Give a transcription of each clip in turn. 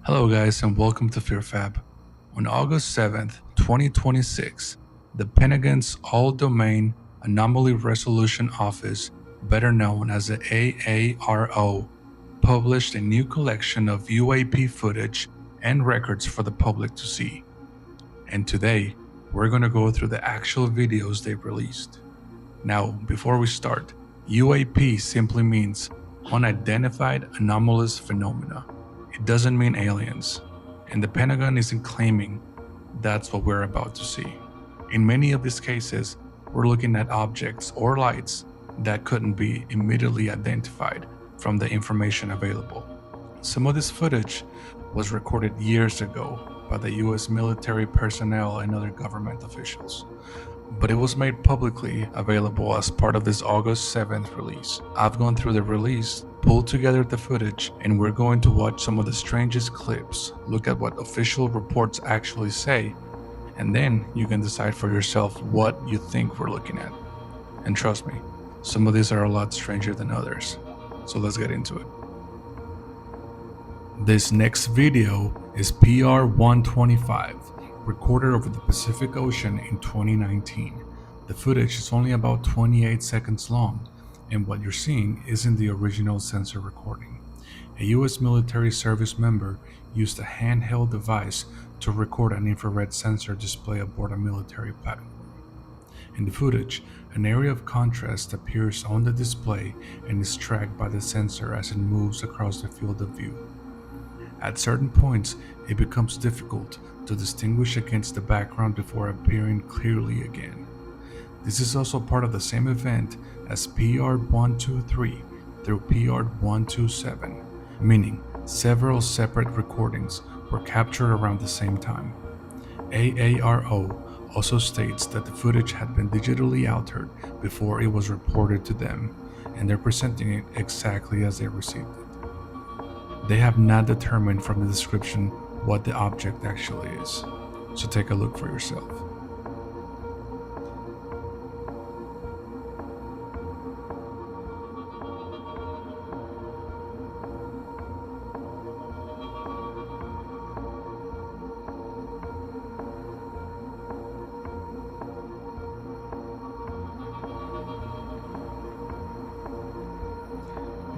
Hello guys and welcome to Fear Fab. On August 7th, 2026, the Pentagon's All-domain Anomaly Resolution Office, better known as the AARO, published a new collection of UAP footage and records for the public to see. And today, we're going to go through the actual videos they released. Now, before we start, UAP simply means Unidentified Anomalous Phenomena. It doesn't mean aliens, and the Pentagon isn't claiming that's what we're about to see. In many of these cases, we're looking at objects or lights that couldn't be immediately identified from the information available. Some of this footage was recorded years ago by the US military personnel and other government officials, but it was made publicly available as part of this August 7th release. I've gone through the release, pulled together the footage, and we're going to watch some of the strangest clips, look at what official reports actually say, and then you can decide for yourself what you think we're looking at. And trust me, some of these are a lot stranger than others. So let's get into it. This next video is PR-125. Recorded over the Pacific Ocean in 2019. The footage is only about 28 seconds long, and what you're seeing isn't the original sensor recording. A US military service member used a handheld device to record an infrared sensor display aboard a military platform. In the footage, an area of contrast appears on the display and is tracked by the sensor as it moves across the field of view. At certain points, it becomes difficult to distinguish against the background before appearing clearly again. This is also part of the same event as PR-123 through PR-127, meaning several separate recordings were captured around the same time. AARO also states that the footage had been digitally altered before it was reported to them, and they're presenting it exactly as they received it. They have not determined from the description what the object actually is, so take a look for yourself.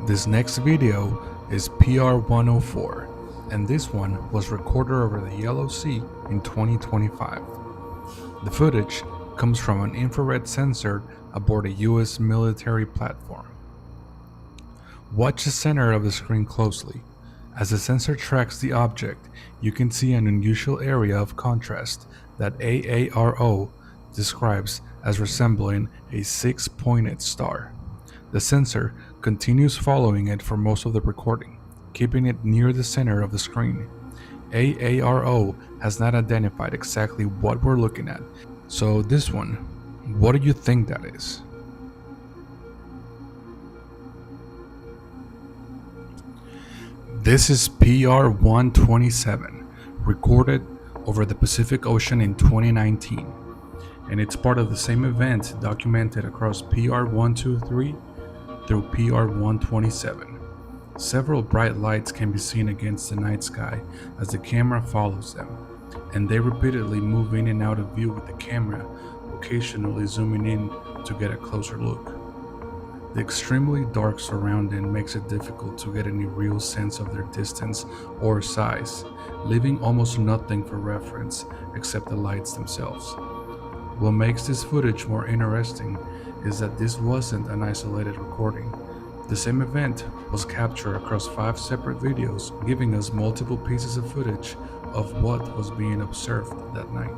This next video is PR-104, and this one was recorded over the Yellow Sea in 2025. The footage comes from an infrared sensor aboard a US military platform. Watch the center of the screen closely. As the sensor tracks the object, you can see an unusual area of contrast that AARO describes as resembling a six-pointed star. The sensor continues following it for most of the recording, keeping it near the center of the screen. AARO has not identified exactly what we're looking at, so this one, what do you think that is? This is PR-127, recorded over the Pacific Ocean in 2019, and it's part of the same event documented across PR-123 through PR-127. Several bright lights can be seen against the night sky as the camera follows them, and they repeatedly move in and out of view with the camera, occasionally zooming in to get a closer look. The extremely dark surrounding makes it difficult to get any real sense of their distance or size, leaving almost nothing for reference except the lights themselves. What makes this footage more interesting is that this wasn't an isolated recording. The same event was captured across 5 separate videos, giving us multiple pieces of footage of what was being observed that night.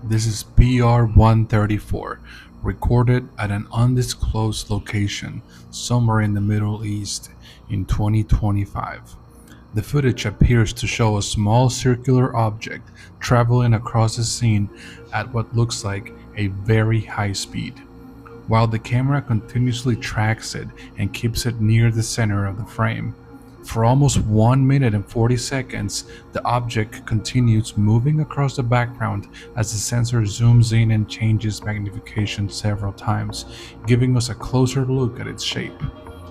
This is PR-134, recorded at an undisclosed location somewhere in the Middle East in 2025. The footage appears to show a small circular object traveling across the scene at what looks like a very high speed, while the camera continuously tracks it and keeps it near the center of the frame. For almost 1 minute and 40 seconds, the object continues moving across the background as the sensor zooms in and changes magnification several times, giving us a closer look at its shape.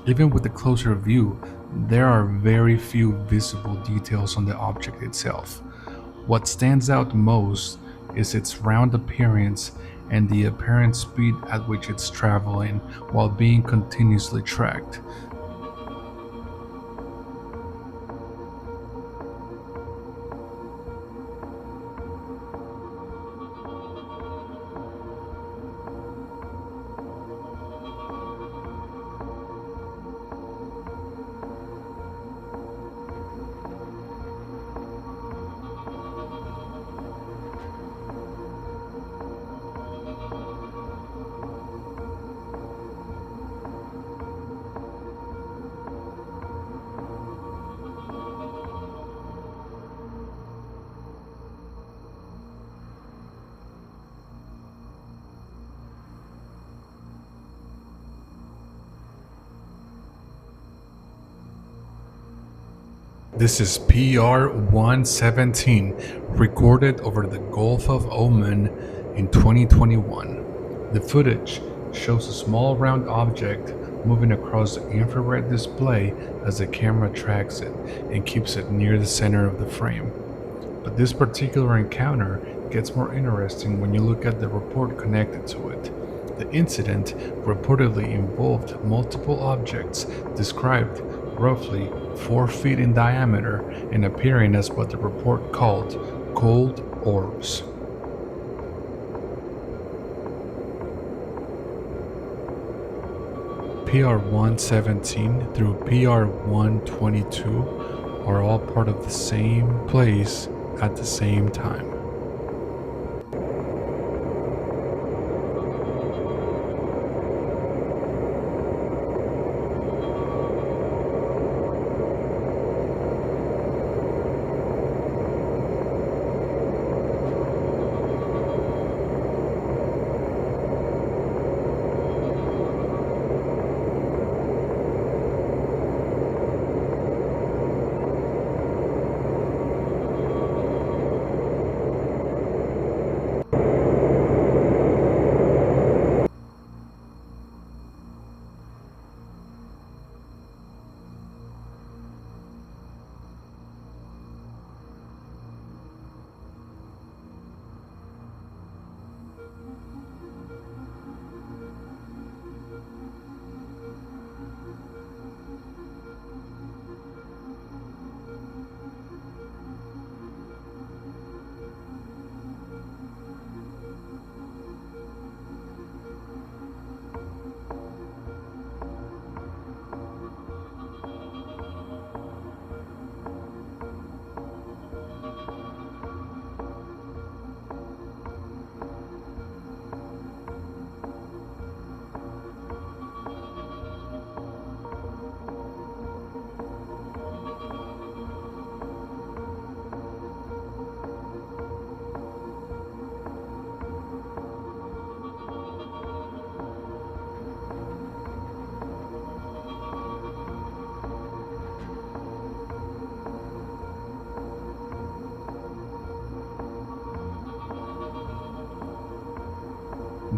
Even with a closer view, there are very few visible details on the object itself. What stands out most is its round appearance and the apparent speed at which it's traveling while being continuously tracked. This is PR 117, recorded over the Gulf of Oman in 2021. The footage shows a small round object moving across the infrared display as the camera tracks it and keeps it near the center of the frame. But this particular encounter gets more interesting when you look at the report connected to it. The incident reportedly involved multiple objects described roughly 4 feet in diameter and appearing as what the report called cold orbs. PR 117 through PR 122 are all part of the same place at the same time.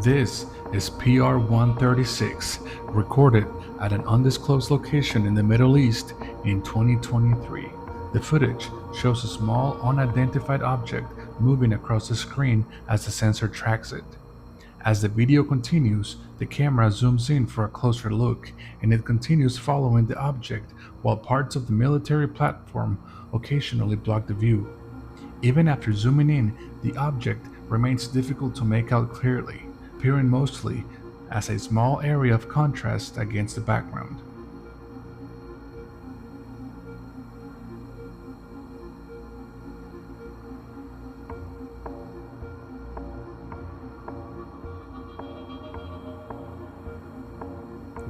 This is PR 136, recorded at an undisclosed location in the Middle East in 2023. The footage shows a small unidentified object moving across the screen as the sensor tracks it. As the video continues, the camera zooms in for a closer look, and it continues following the object while parts of the military platform occasionally block the view. Even after zooming in, the object remains difficult to make out clearly, appearing mostly as a small area of contrast against the background.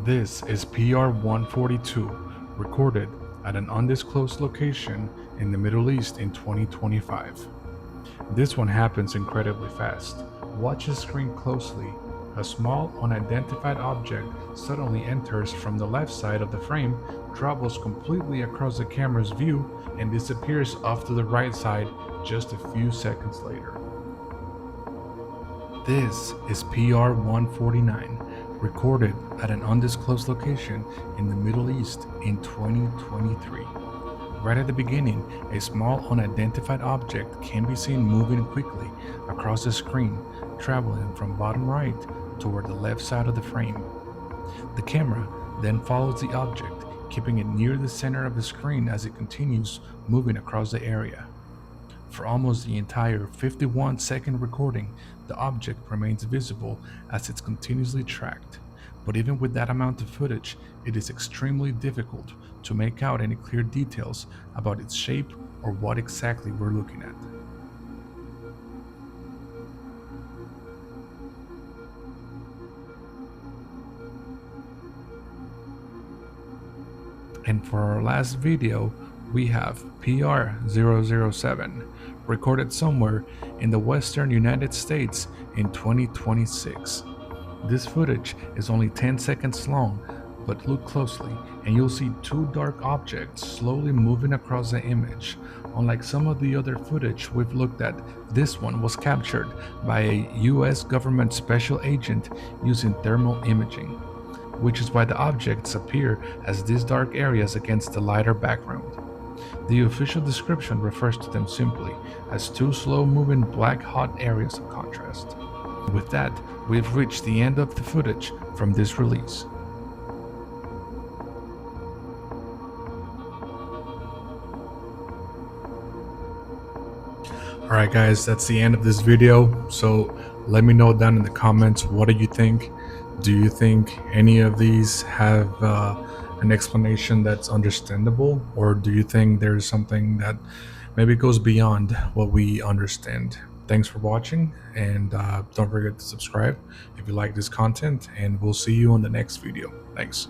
This is PR 142, recorded at an undisclosed location in the Middle East in 2025. This one happens incredibly fast. Watch the screen closely A small, unidentified object suddenly enters from the left side of the frame, travels completely across the camera's view, and disappears off to the right side just a few seconds later. This is PR 149, recorded at an undisclosed location in the Middle East in 2023. Right at the beginning, a small unidentified object can be seen moving quickly across the screen, traveling from bottom right toward the left side of the frame. The camera then follows the object, keeping it near the center of the screen as it continues moving across the area. For almost the entire 51-second recording, the object remains visible as it's continuously tracked. But even with that amount of footage, it is extremely difficult to make out any clear details about its shape or what exactly we're looking at. And for our last video, we have PR007, recorded somewhere in the western United States in 2026. This footage is only 10 seconds long, but look closely and you'll see two dark objects slowly moving across the image. Unlike some of the other footage we've looked at, this one was captured by a US government special agent using thermal imaging, which is why the objects appear as these dark areas against the lighter background. The official description refers to them simply as two slow-moving black hot areas of contrast. With that, we've reached the end of the footage from this release. Alright guys, that's the end of this video. So let me know down in the comments, what do you think? Do you think any of these have an explanation that's understandable? Or do you think there's something that maybe goes beyond what we understand? Thanks for watching, and don't forget to subscribe if you like this content, and we'll see you on the next video. Thanks.